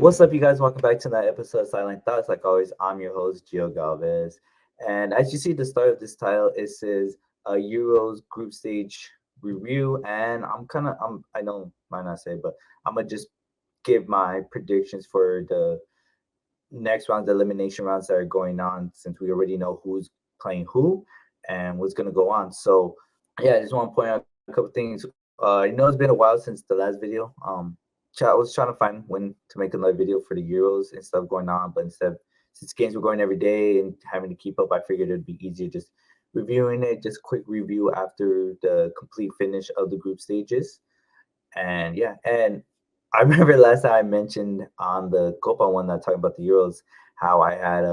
What's up, you guys? Welcome back to another episode of Silent Thoughts. Like always, I'm your host, Gio Galvez. And as you see the start of this title, it says Euros group stage review. And I know, might not say, but I'm going to just give my predictions for the next rounds, the elimination rounds that are going on, since we already know who's playing who and what's going to go on. So, yeah, I just want to point out a couple things. I know it's been a while since the last video. I was trying to find when to make another video for the Euros and stuff going on, but instead, since games were going every day and having to keep up, I figured it'd be easier just reviewing it, just quick review after the complete finish of the group stages. And yeah, and I remember last time I mentioned on the Copa one that talking about the Euros how I had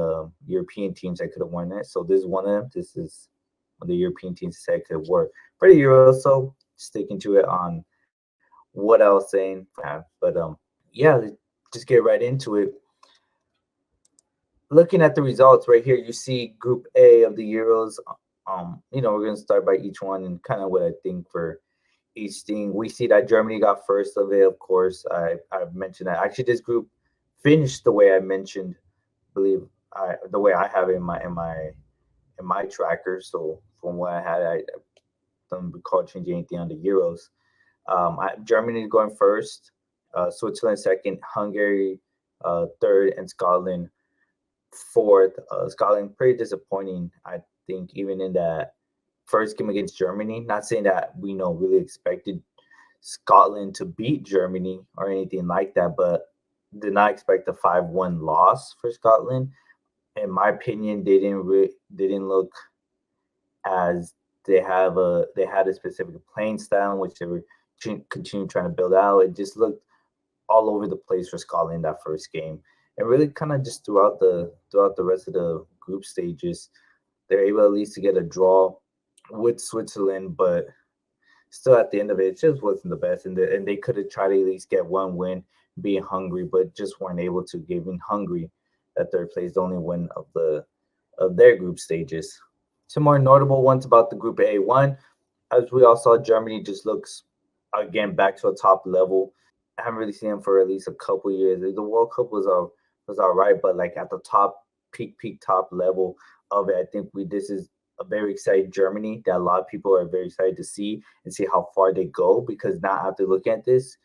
European teams that could have won it. So this is one of them. This is one of the European teams that said could work for the Euros. So sticking to it on what I was saying. But yeah, just get right into it. Looking at the results right here, you see Group A of the Euros. We're gonna start by each one and kind of what I think for each thing. We see that Germany got first of it, of course. I've mentioned that. Actually, this group finished the way I mentioned, believe the way I have it in my tracker. So from what I had, I don't recall changing anything on the Euros. Germany going first, Switzerland second, Hungary third, and Scotland fourth. Scotland pretty disappointing, I think, even in that first game against Germany. Not saying that we know really expected Scotland to beat Germany or anything like that, but did not expect a 5-1 loss for Scotland. In my opinion, they didn't look as they had a specific playing style in which they were continue trying to build out. It just looked all over the place for Scotland that first game, and really kind of just throughout the rest of the group stages, they're able at least to get a draw with Switzerland, but still at the end of it, it just wasn't the best, and they could have tried to at least get one win, being Hungary, but just weren't able to. Giving Hungary that third place, the only win of their group stages. Some more notable ones about the Group A1, as we all saw, Germany just looks again back to a top level. I haven't really seen them for at least a couple years. The World Cup was all right, but like at the top peak top level of it, I think we this is a very exciting Germany that a lot of people are very excited to see and see how far they go, because now after looking at this,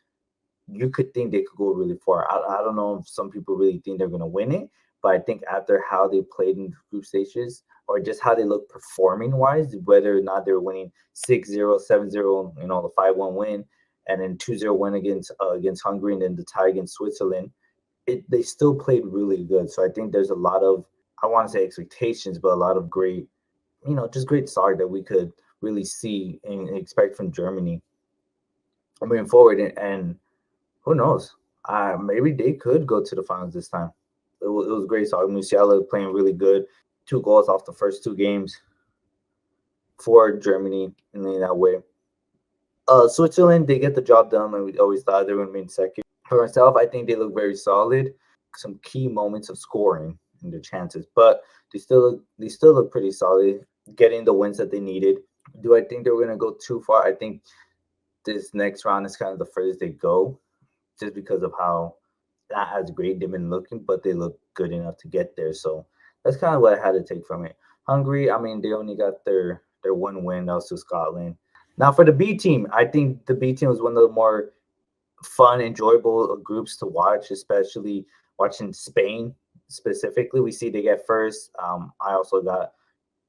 you could think they could go really far. I don't know if some people really think they're going to win it, but I think after how they played in the group stages or just how they look performing wise, whether or not they're winning 6-0, 7-0, the 5-1 win, and then 2-0 win against Hungary, and then the tie against Switzerland, they still played really good. So I think there's a lot of, I want to say expectations, but a lot of great, just great soccer that we could really see and expect from Germany moving forward. And who knows? Maybe they could go to the finals this time. It was great. So Musiala playing really good. 2 goals off the first 2 games for Germany in that way. Switzerland, they get the job done, and we always thought they were going to be in second. For myself, I think they look very solid. Some key moments of scoring in their chances, but they still look pretty solid, getting the wins that they needed. Do I think they're going to go too far? I think this next round is kind of the furthest they go, just because of how not as great they've been looking, but they look good enough to get there. So that's kind of what I had to take from it. Hungary, I mean, they only got their one win, that was to Scotland. Now for the B team, I think the B team was one of the more fun, enjoyable groups to watch, especially watching Spain specifically. We see they get first. I also got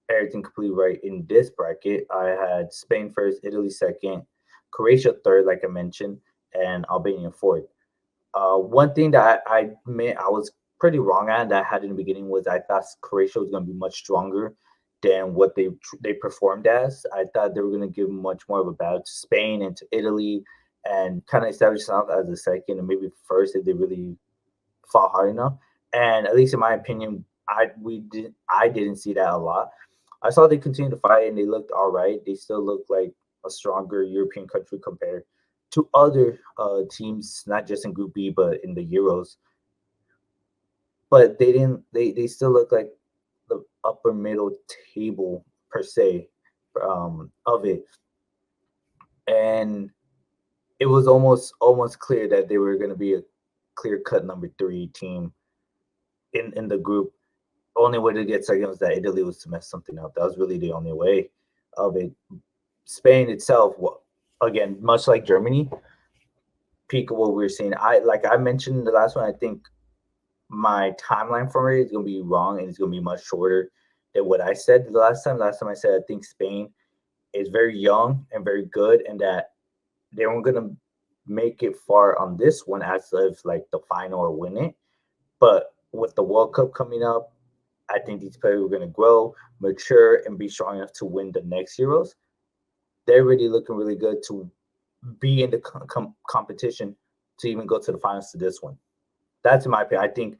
everything completely right in this bracket. I had Spain first, Italy second, Croatia third, like I mentioned, and Albania fourth. One thing that I admit I was pretty wrong at that I had in the beginning was I thought Croatia was going to be much stronger than what they performed as. I thought they were going to give much more of a battle to Spain and to Italy, and kind of establish themselves as a second and maybe first if they really fought hard enough. And at least in my opinion, I didn't see that a lot. I saw they continued to fight and they looked all right. They still looked like a stronger European country compared to other teams, not just in Group B but in the Euros. But they didn't. They still look like the upper middle table per se of it, and it was almost clear that they were going to be clear cut number 3 team in the group. Only way to get second was that Italy was to mess something up. That was really the only way of it. Spain itself, well, again, much like Germany, peak of what we were seeing. I mentioned in the last one, I think my timeline for it is gonna be wrong and it's gonna be much shorter than what I said the last time. Last time I said I think Spain is very young and very good, and that they weren't gonna make it far on this one as of like the final or win it. But with the World Cup coming up, I think these players are gonna grow, mature, and be strong enough to win the next Euros. They're really looking really good to be in the competition to even go to the finals to this one. That's in my opinion. I think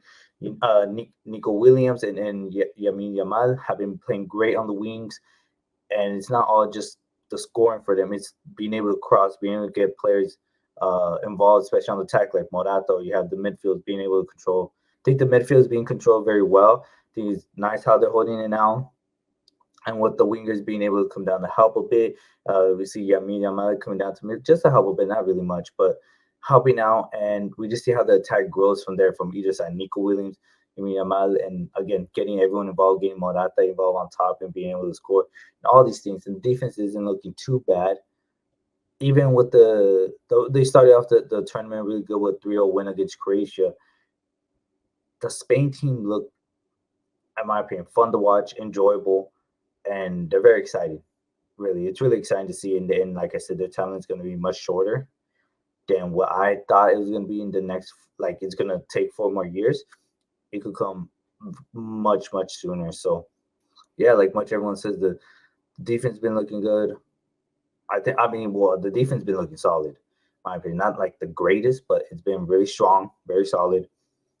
Nico Williams and Yamin Yamal have been playing great on the wings, and it's not all just the scoring for them. It's being able to cross, being able to get players involved, especially on the attack like Morato. You have the midfield being able to control. I think the midfield is being controlled very well. I think it's nice how they're holding it now. And with the wingers being able to come down to help a bit, we see Yamin Yamal coming down to mid just to help a bit, not really much, but helping out. And we just see how the attack grows from there, from either side. Nico Williams, Yamin Yamal, and again, getting everyone involved, getting Morata involved on top and being able to score, and all these things. And the defense isn't looking too bad. Even with they started off the tournament really good with 3-0 win against Croatia. The Spain team looked, in my opinion, fun to watch, enjoyable, and they're very exciting. Really, it's really exciting to see. And like I said, their talent's going to be much shorter than what I thought it was going to be in the next. Like it's going to take 4 more years. It could come much sooner. So yeah, like much everyone says, the defense been looking good. I mean, well, the defense been looking solid. In my opinion, not like the greatest, but it's been really strong, very solid.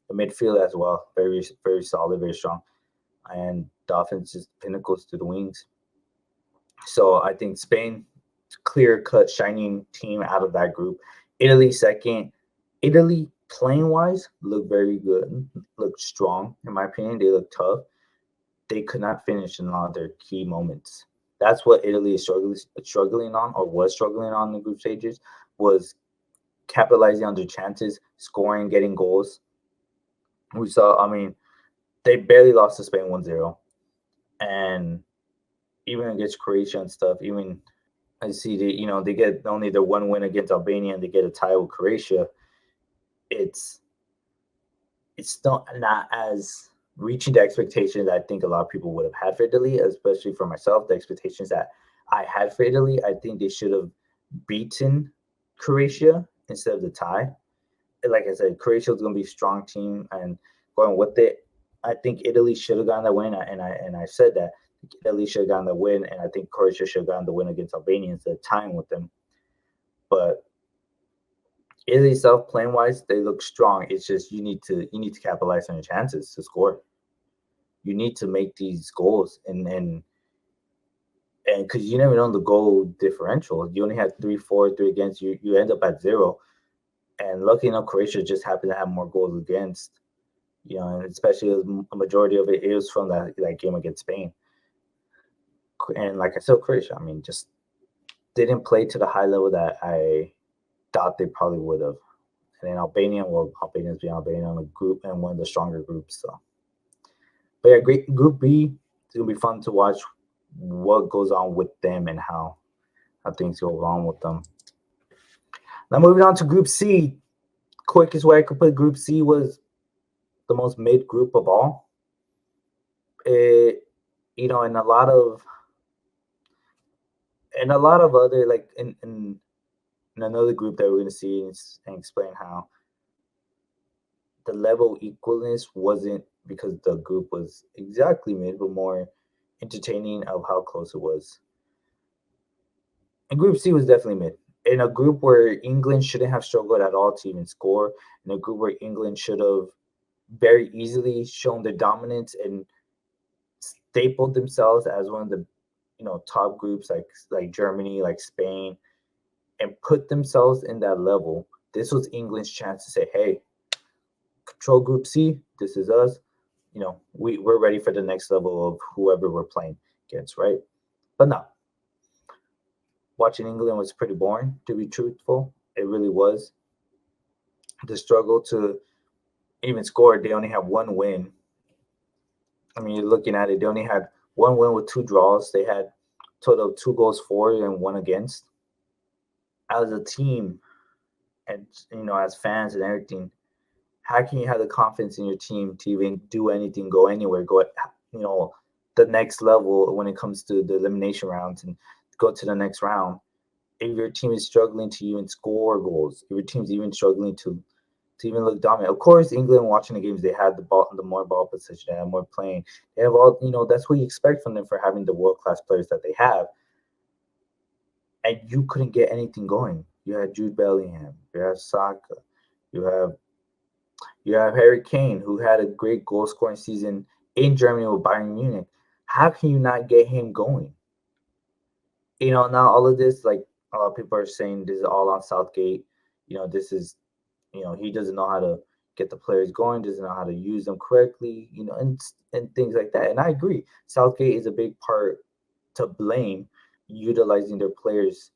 The midfield as well, very solid, very strong, and the offense just pinnacles to the wings. So I think Spain, clear cut, shining team out of that group. Italy second. Italy playing wise look very good, look strong in my opinion. They look tough. They could not finish in a lot of their key moments. That's what Italy is struggling on, or was struggling on in the group stages, was capitalizing on their chances, scoring, getting goals. We saw, I mean, they barely lost to Spain 1-0. And even against Croatia and stuff, even I see they get only their one win against Albania and they get a tie with Croatia. It's not as reaching the expectations that I think a lot of people would have had for Italy, especially for myself. The expectations that I had for Italy, I think they should have beaten Croatia instead of the tie. Like I said, Croatia was going to be a strong team, and going with it, I think Italy should have gotten the win, and I said that Italy should have gotten the win, and I think Croatia should have gotten the win against Albania instead of tying with them. But Italy itself, playing wise, they look strong. It's just you need to capitalize on your chances to score. You need to make these goals, and because you never know the goal differential. You only have 3-4, 3 against you. You end up at 0. And lucky enough, Croatia just happened to have more goals against. And especially a majority of it is from that game against Spain. And like I said, Croatia, I mean, just didn't play to the high level that I thought they probably would have. And then Albania's being Albania on a group and one of the stronger groups. So, but yeah, great Group B. It's gonna be fun to watch what goes on with them and how things go wrong with them. Now moving on to Group C. Quickest way I could put Group C was the most mid group of all. In a lot of other, like in another group that we're going to see and explain how the level equalness wasn't because the group was exactly mid, but more entertaining of how close it was. And Group C was definitely mid. In a group where England shouldn't have struggled at all to even score, in a group where England should have very easily shown their dominance and stapled themselves as one of the top groups like Germany, like Spain, and put themselves in that level. This was England's chance to say, hey, control Group C, this is us. We're ready for the next level of whoever we're playing against, right? But no. Watching England was pretty boring, to be truthful. It really was. The struggle to even scored. They only have one win. I mean, you're looking at it. They only had one win with two draws. They had total of two goals for and one against. As a team, and as fans and everything, how can you have the confidence in your team to even do anything, go anywhere, go you know the next level when it comes to the elimination rounds and go to the next round? If your team is struggling to even score goals, if your team's even struggling to even look dominant. Of course, England watching the games, they had the ball, the more ball position, they have more playing. They have all, that's what you expect from them for having the world class players that they have. And you couldn't get anything going. You had Jude Bellingham, you have Saka, you have Harry Kane, who had a great goal scoring season in Germany with Bayern Munich. How can you not get him going? Now all of this, like a lot of people are saying, this is all on Southgate. This is, he doesn't know how to get the players going, doesn't know how to use them correctly, and things like that. And I agree, Southgate is a big part to blame, utilizing their players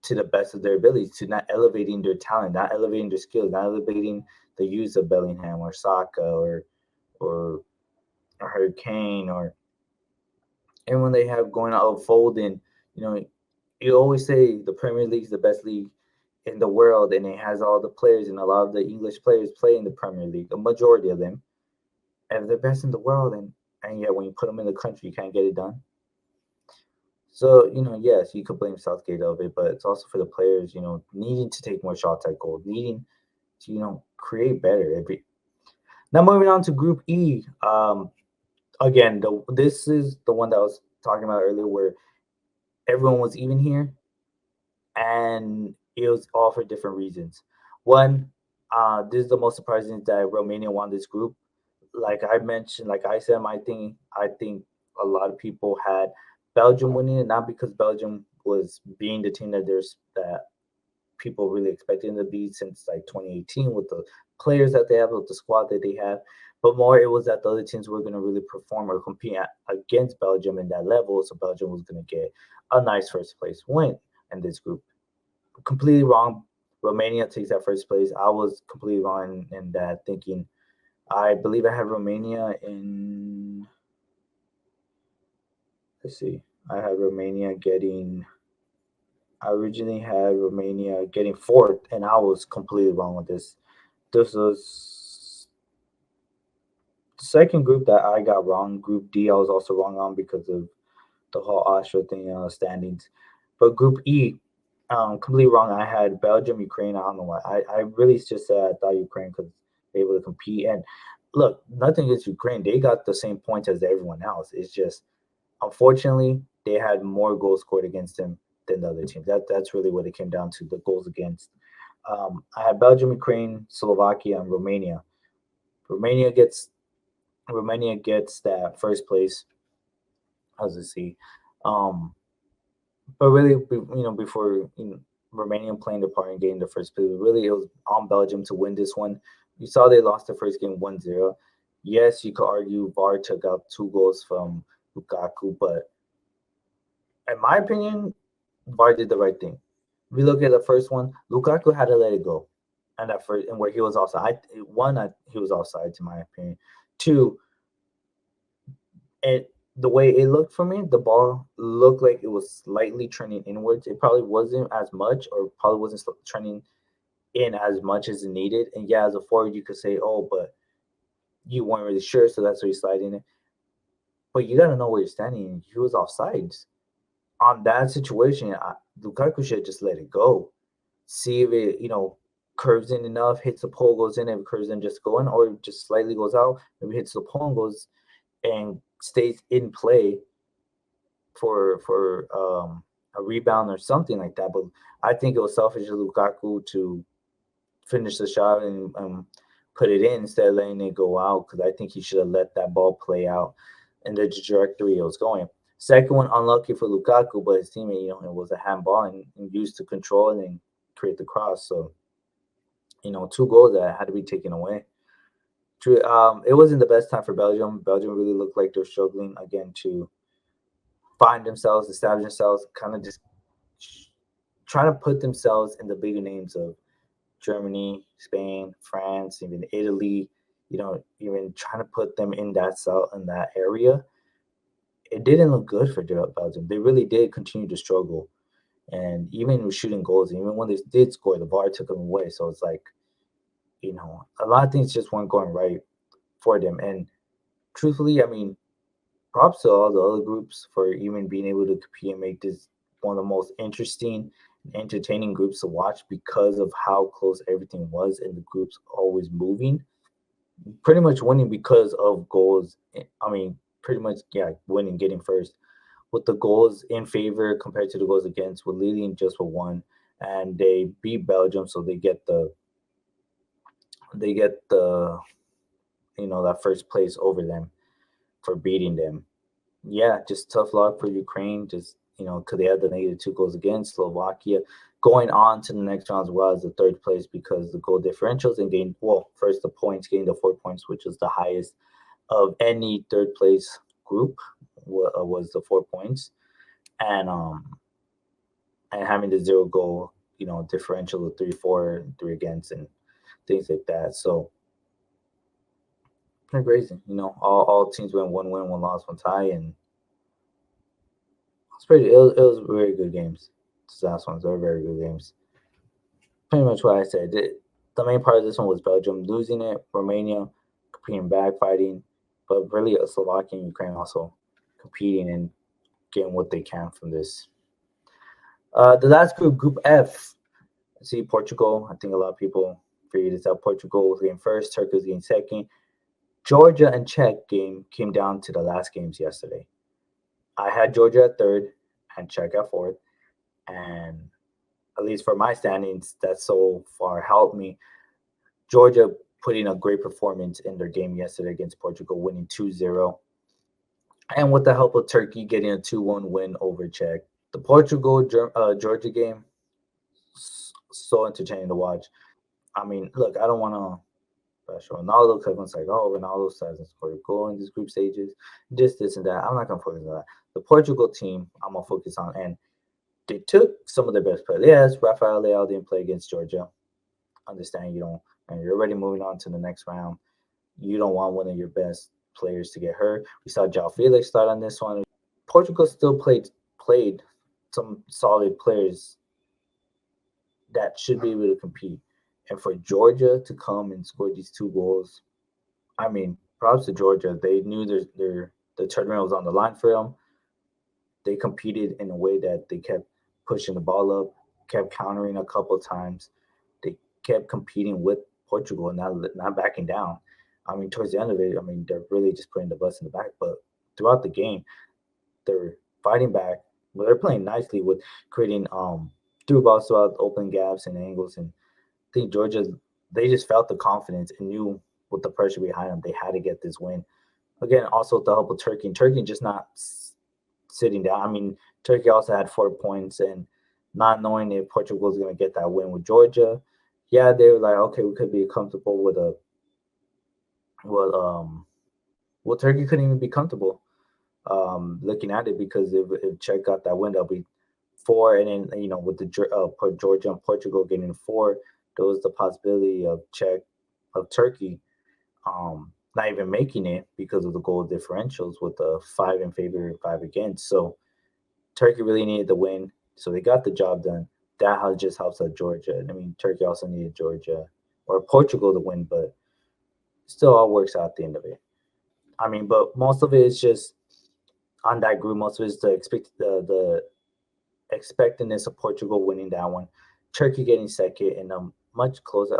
to the best of their abilities, to not elevating their talent, not elevating their skills, not elevating the use of Bellingham or Saka or Harry Kane or anyone they have going out of Foden. You know, you always say the Premier League is the best league in the world, and it has all the players, and a lot of the English players play in the Premier League, a majority of them, and they're best in the world, and yet when you put them in the country, you can't get it done. So, yes, you could blame Southgate of it, but it's also for the players, needing to take more shots at goal, needing to, create better. Now, moving on to Group E. Again, this is the one that I was talking about earlier, where everyone was even here, and it was all for different reasons. One, this is the most surprising, that Romania won this group. Like I mentioned, like I said, I think a lot of people had Belgium winning it, not because Belgium was being the team that people really expected them to be since like 2018, with the players that they have, with the squad that they have, but more it was that the other teams were going to really perform or compete against Belgium in that level. So Belgium was going to get a nice first place win in this group. Completely wrong. Romania takes that first place. I was completely wrong in that, thinking, I believe I had Romania in. Let's see. I had Romania getting. I originally had Romania getting fourth, and I was completely wrong with this. This was the second group that I got wrong. Group D, I was also wrong on because of the whole Austria thing, standings. But Group E, completely wrong. I had Belgium, Ukraine. I don't know why. I really just said I thought Ukraine could be able to compete. And look, nothing against Ukraine. They got the same points as everyone else. It's just, unfortunately, they had more goals scored against them than the other teams. That's really what it came down to, the goals against. I had Belgium, Ukraine, Slovakia, and Romania. Romania gets Romania gets that first place. How's it see? Um, but really, before Romania playing the part in getting the first place, really it was on Belgium to win this one. You saw they lost the first game 1-0. Yes, you could argue VAR took out two goals from Lukaku, but in my opinion, VAR did the right thing. We look at the first one, Lukaku had to let it go, and that first, and where he was offside. He was offside, to my opinion. Two, it the way it looked for me, the ball looked like it was slightly turning inwards. It probably wasn't as much, or probably wasn't turning in as much as it needed. And yeah, as a forward, you could say, "Oh, but you weren't really sure, so that's why you slide in it." But you got to know where you're standing. He was offsides on that situation. Lukaku should just let it go. See if it, curves in enough, hits the pole, goes in. If it curves in, just go in, or just slightly goes out. Maybe hits the pole and goes and stays in play for a rebound or something like that. But I think it was selfish of Lukaku to finish the shot and put it in instead of letting it go out, because I think he should have let that ball play out in the trajectory it was going. Second one, unlucky for Lukaku, but his teammate, it was a handball and used to control it and create the cross. So, two goals that had to be taken away. True. It wasn't the best time for Belgium. Belgium really looked like they're struggling again to find themselves, establish themselves, kind of just trying to put themselves in the bigger names of Germany, Spain, France, even Italy. even trying to put them in that cell in that area, it didn't look good for Belgium. They really did continue to struggle, and even with shooting goals, even when they did score, the VAR took them away. So it's like, a lot of things just weren't going right for them. And truthfully, I mean, props to all the other groups for even being able to compete and make this one of the most interesting and entertaining groups to watch because of how close everything was and the groups always moving. Pretty much winning because of goals. I mean, pretty much, yeah, winning, getting first. With the goals in favor compared to the goals against, with leading just with one, and they beat Belgium, so they get the that first place over them for beating them. Yeah, just tough luck for Ukraine. Just because they had the -2 goals against Slovakia, going on to the next round as well as the third place because the goal differentials and gained first the points, gained the 4 points, which was the highest of any third place group was the 4 points, and having the zero goal differential of 3-4, three against, and things like that. So pretty crazy. All teams went one win, one loss, one tie, and it was very good games. These last ones were very good games. Pretty much what I said. The main part of this one was Belgium losing it, Romania competing back, fighting, but really Slovakia and Ukraine also competing and getting what they can from this. The last group, Group F. See Portugal. I think a lot of people figured this out. Portugal was getting first, Turkey was getting second. Georgia and Czech game came down to the last games yesterday. I had Georgia at third and Czech at fourth, and at least for my standings, that so far helped me. Georgia putting a great performance in their game yesterday against Portugal, winning 2-0. And with the help of Turkey getting a 2-1 win over Czech. The Georgia game, so entertaining to watch. I mean, look, I don't want to bash Ronaldo because everyone's like, oh, Ronaldo hasn't scored a goal in these group stages, this, and that. I'm not going to focus on that. The Portugal team, I'm going to focus on. And they took some of their best players. Yes, Rafael Leao didn't play against Georgia. Understand you don't, and you're already moving on to the next round. You don't want one of your best players to get hurt. We saw João Felix start on this one. Portugal still played some solid players that should be able to compete. And for Georgia to come and score these 2 goals, I mean, props to Georgia. They knew the tournament was on the line for them. They competed in a way that they kept pushing the ball up, kept countering a couple of times. They kept competing with Portugal and not backing down. I mean, towards the end of it, I mean, they're really just putting the bus in the back. But throughout the game, they're fighting back. Well, they're playing nicely with creating through balls throughout open gaps and angles. And I think Georgia, they just felt the confidence and knew with the pressure behind them, they had to get this win. Again, also with the help of Turkey. And Turkey just not sitting down. I mean, Turkey also had 4 points, and not knowing if Portugal was going to get that win with Georgia, yeah, they were like, okay, we could be comfortable with a well, Turkey couldn't even be comfortable looking at it because if Czech got that win, that'll be four, and then with the Georgia and Portugal getting four, there was the possibility of Turkey not even making it because of the goal differentials with the five in favor and five against. So Turkey really needed the win, so they got the job done. That just helps out Georgia. I mean, Turkey also needed Georgia or Portugal to win, but still all works out at the end of it. I mean, but most of it is just on that group. Most of it is the expectedness of Portugal winning that one, Turkey getting second, and much closer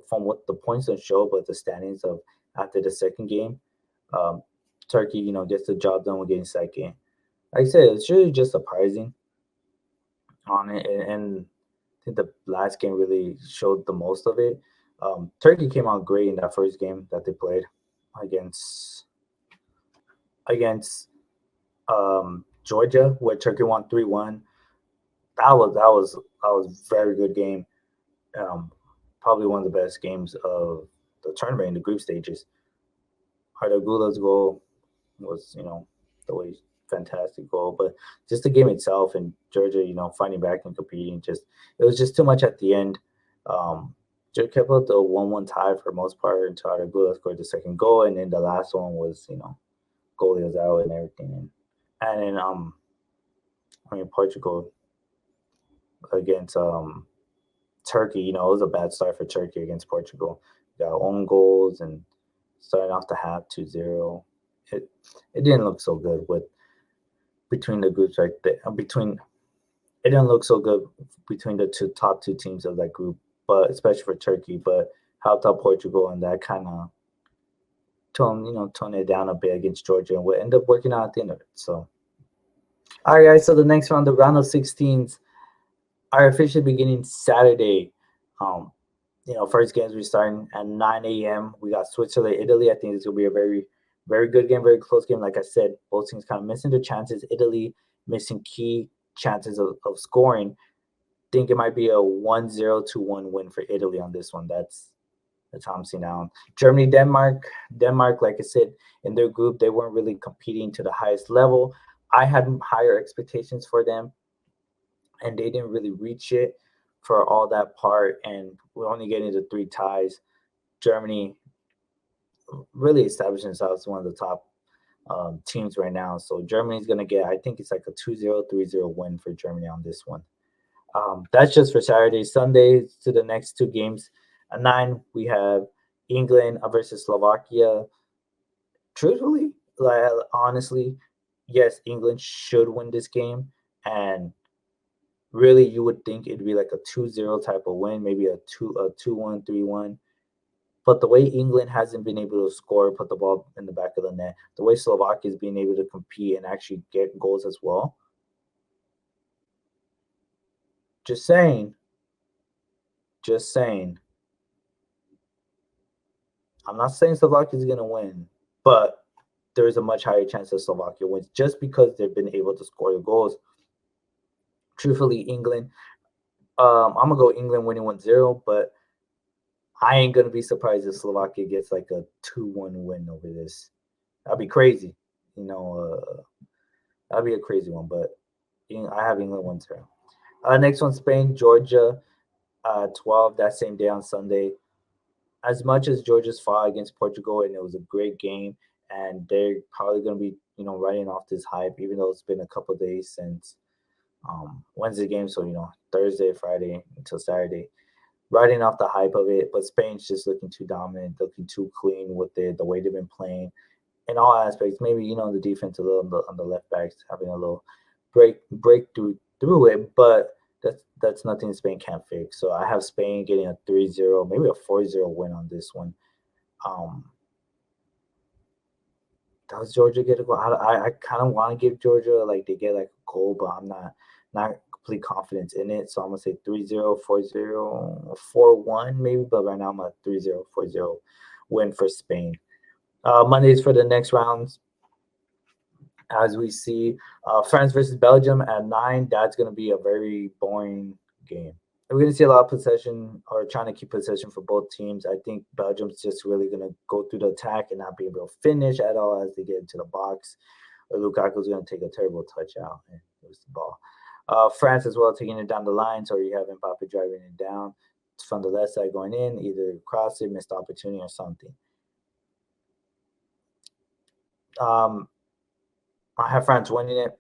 from what the points don't show, but the standings of after the second game. Um, Turkey, gets the job done with getting second. Like I said, it's really just surprising on it, and I think the last game really showed the most of it. Turkey came out great in that first game that they played against against Georgia, where Turkey won 3-1. That was very good game. Um, Probably one of the best games of the tournament in the group stages. Ardagula's goal was, the way fantastic goal, but just the game itself and Georgia, fighting back and competing, just it was just too much at the end. Um, Just kept up the 1-1 tie for most part until Aragula scored the second goal, and then the last one was goalie was out and everything, and then Portugal against Turkey. It was a bad start for Turkey against Portugal. Got own goals and starting off the half 2-0. It didn't look so good with between the groups right there. It didn't look so good between the top two teams of that group, but especially for Turkey. But helped out Portugal, and that kind of tone it down a bit against Georgia, and what ended up working out at the end of it. So, all right, guys. So the next round, the round of 16s, are officially beginning Saturday. Um, first games we starting at 9 a.m. We got Switzerland, Italy. I think this will be a very, very good game, very close game. Like I said, both teams kind of missing the chances. Italy missing key chances of scoring. Think it might be a 1-0 to 1 win for Italy on this one. That's how I'm seeing now. Germany, Denmark. Denmark, like I said, in their group, they weren't really competing to the highest level. I had higher expectations for them, and they didn't really reach it for all that part. And we're only getting to 3 ties. Germany really established themselves as one of the top teams right now. So Germany's going to get, I think it's like a 2-0, 3-0 win for Germany on this one. That's just for Saturday. Sunday to the next 2 games. At 9, we have England versus Slovakia. Truthfully, like honestly, yes, England should win this game. And really, you would think it'd be like a 2-0 type of win, maybe a 2-1, 3-1. But the way England hasn't been able to score, put the ball in the back of the net, the way Slovakia is being able to compete and actually get goals as well. Just saying. Just saying. I'm not saying Slovakia is going to win, but there is a much higher chance that Slovakia wins just because they've been able to score the goals. Truthfully, England, I'm going to go England winning 1-0, but I ain't going to be surprised if Slovakia gets like a 2-1 win over this. That'd be crazy. That'd be a crazy one, but I have England 1-0. Next one, Spain, Georgia, 12 that same day on Sunday. As much as Georgia's fought against Portugal and it was a great game, and they're probably going to be, riding off this hype, even though it's been a couple days since Wednesday game. So, Thursday, Friday until Saturday, riding off the hype of it. But Spain's just looking too dominant, looking too clean with the way they've been playing in all aspects. Maybe, the defense a little on the left backs having a little breakthrough through it, but that's nothing Spain can't fix. So I have Spain getting a 3-0, maybe a 4-0 win on this one. Does Georgia get a goal? I kind of want to give Georgia like they get like a goal, but I'm not complete confidence in it. So I'm gonna say 3-0, 4-0, 4-1 maybe, but right now I'm at 3-0, 4-0 win for Spain. Mondays for the next rounds. As we see, France versus Belgium at 9. That's going to be a very boring game. We're going to see a lot of possession or trying to keep possession for both teams. I think Belgium's just really going to go through the attack and not be able to finish at all as they get into the box. Or Lukaku's going to take a terrible touch out and lose the ball. France as well taking it down the line. So you have Mbappe driving it down from the left side going in, either cross it, missed opportunity, or something. I have France winning it.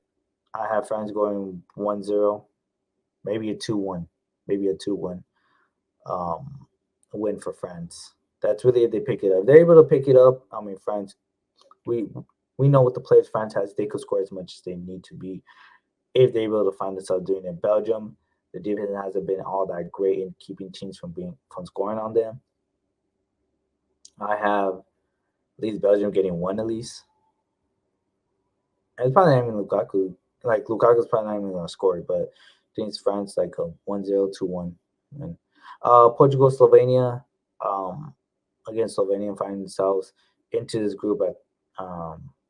I have France going 1-0, maybe a 2-1, maybe a 2-1 win for France. That's really if they pick it up. If they're able to pick it up. I mean, France, we know what the players France has. They could score as much as they need to be if they're able to find themselves doing it. Belgium, the defense hasn't been all that great in keeping teams from scoring on them. I have at least Belgium getting 1 at least. And it's probably not even Lukaku. Like Lukaku's probably not even gonna score, but I think it's France like a 1-0, 2-1. And Portugal, Slovenia, again Slovenia finding themselves into this group at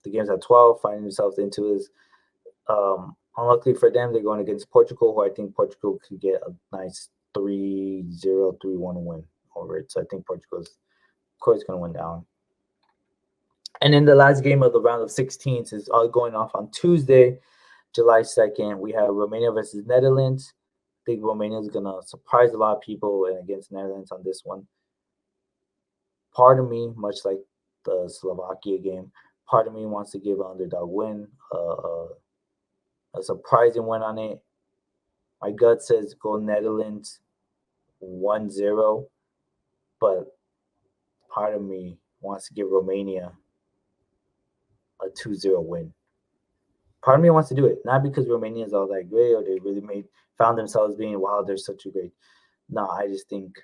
the game's at 12, finding themselves into this. Unluckily for them, they're going against Portugal, who I think Portugal could get a nice 3-0, 3-1 win over it. So I think Portugal's of course gonna win down. And then the last game of the round of 16s is going off on Tuesday, July 2nd. We have Romania versus Netherlands. think Romania is gonna surprise a lot of people and against Netherlands on this one. Part of me, much like the Slovakia game, part of me wants to give an underdog win, a surprising win on it. My gut says go Netherlands 1-0, but part of me wants to give Romania a 2-0 win. Part of me wants to do it, not because Romania is all that great or they really found themselves being, wow, they're such a great. No, I just think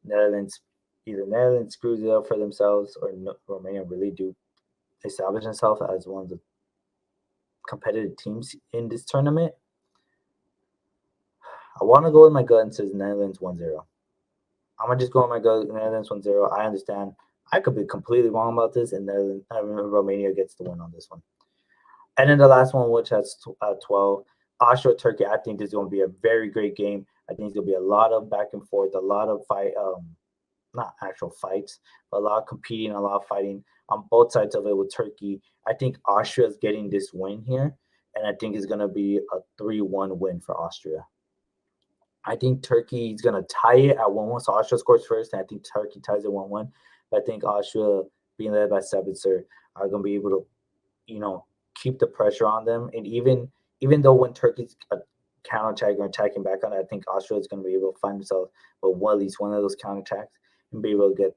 either Netherlands screws it up for themselves or Romania really do establish themselves as one of the competitive teams in this tournament. I want to go with my gut and says Netherlands 1-0. I'm gonna just go with my gut. Netherlands 1-0. I understand. I could be completely wrong about this, and then Romania gets the win on this one. And then the last one, which has 12, Austria Turkey. I think this is going to be a very great game. I think it's going to be a lot of back and forth, a lot of not actual fights, but a lot of competing, a lot of fighting on both sides of it with Turkey. I think Austria is getting this win here, and I think it's going to be a 3-1 win for Austria. I think Turkey is going to tie it at 1-1. So Austria scores first, and I think Turkey ties it 1-1. But I think Austria, being led by Sabitzer, are going to be able to, keep the pressure on them. And even though when Turkey's counterattacking or attacking back on it, I think Austria is going to be able to find themselves with at least one of those counterattacks and be able to get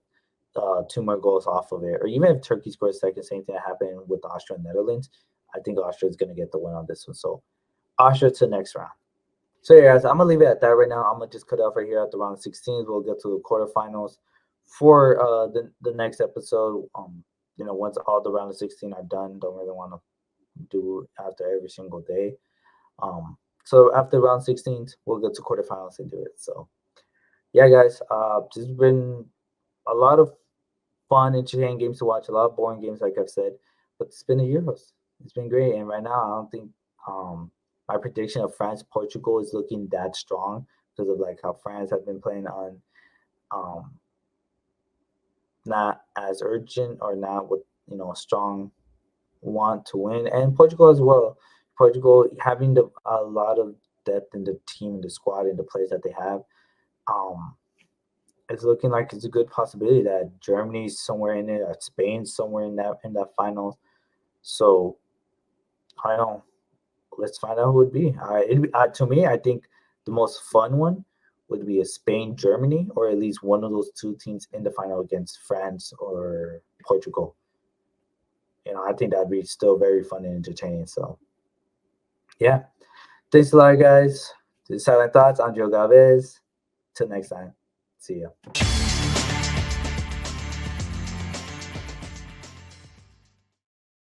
2 more goals off of it. Or even if Turkey scores second, same thing that happened with Austria and Netherlands, I think Austria is going to get the win on this one. So Austria to the next round. So yeah, guys, I'm gonna leave it at that right now. I'm gonna just cut it off right here at the round of 16. We'll get to the quarterfinals for the next episode. Once all the round of 16 are done, don't really want to do after every single day. So after round 16, we'll get to quarterfinals and do it. So yeah, guys, this has been a lot of fun, entertaining games to watch. A lot of boring games, like I've said, but it's been a Euros. It's been great, and right now I don't think my prediction of France Portugal is looking that strong because of like how France have been playing on not as urgent or not with a strong want to win, and Portugal as well. Portugal having a lot of depth in the team, in the squad, in the players that they have. It's looking like it's a good possibility that Germany's somewhere in it, or Spain's somewhere in that final. So I don't know. Let's find out who it would be. To me, I think the most fun one would be a Spain, Germany, or at least one of those two teams in the final against France or Portugal. I think that'd be still very fun and entertaining. So, yeah. Thanks a lot, guys. This is Silent Thoughts. I'm Joe Galvez. Till next time. See ya.